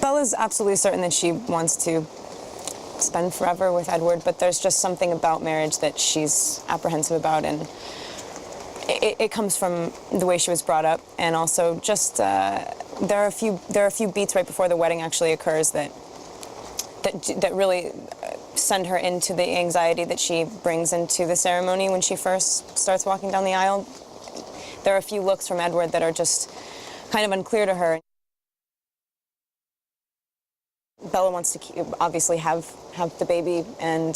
Bella's absolutely certain that she wants to spend forever with Edward, but there's just something about marriage that she's apprehensive about, and it comes from the way she was brought up, and also just there are a few beats right before the wedding actually occurs that really send her into the anxiety that she brings into the ceremony when she first starts walking down the aisle. There are a few looks from Edward that are just kind of unclear to her. Bella wants to obviously have the baby, and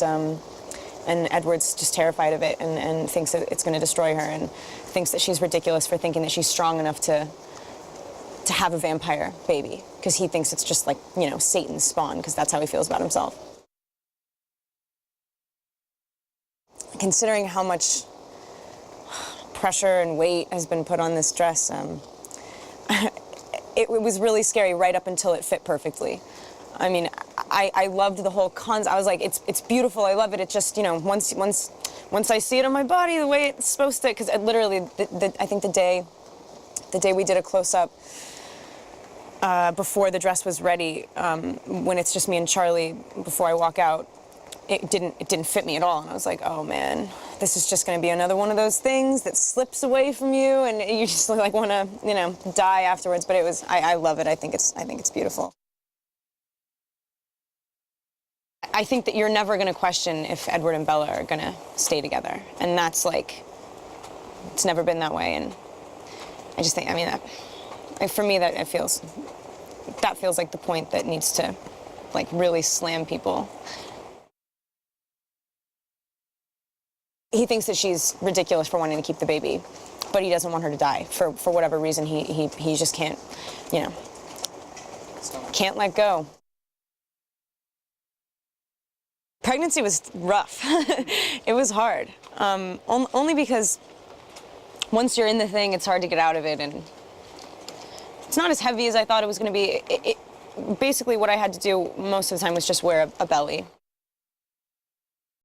Edward's just terrified of it and thinks that it's going to destroy her, and thinks that she's ridiculous for thinking that she's strong enough to have a vampire baby, because he thinks it's just like, you know, Satan's spawn, because that's how he feels about himself. Considering how much pressure and weight has been put on this dress, it was really scary right up until it fit perfectly. I mean, I loved the whole concept. I was like, it's beautiful, I love it. It just, you know, once I see it on my body the way it's supposed to, because literally, I think the day we did a close-up before the dress was ready, when it's just me and Charlie before I walk out, it didn't fit me at all, and I was like, oh man, this is just going to be another one of those things that slips away from you, and you just like want to, you know, die afterwards. But it was, I love it. I think it's beautiful. I think that you're never going to question if Edward and Bella are going to stay together, and that's like, it's never been that way, and I just think, I mean, for me, that feels like the point that needs to, like, really slam people. He thinks that she's ridiculous for wanting to keep the baby, but he doesn't want her to die for whatever reason. He just can't, you know, can't let go. Pregnancy was rough. It was hard, only because once you're in the thing, it's hard to get out of it, and it's not as heavy as I thought it was going to be. Basically, what I had to do most of the time was just wear a belly.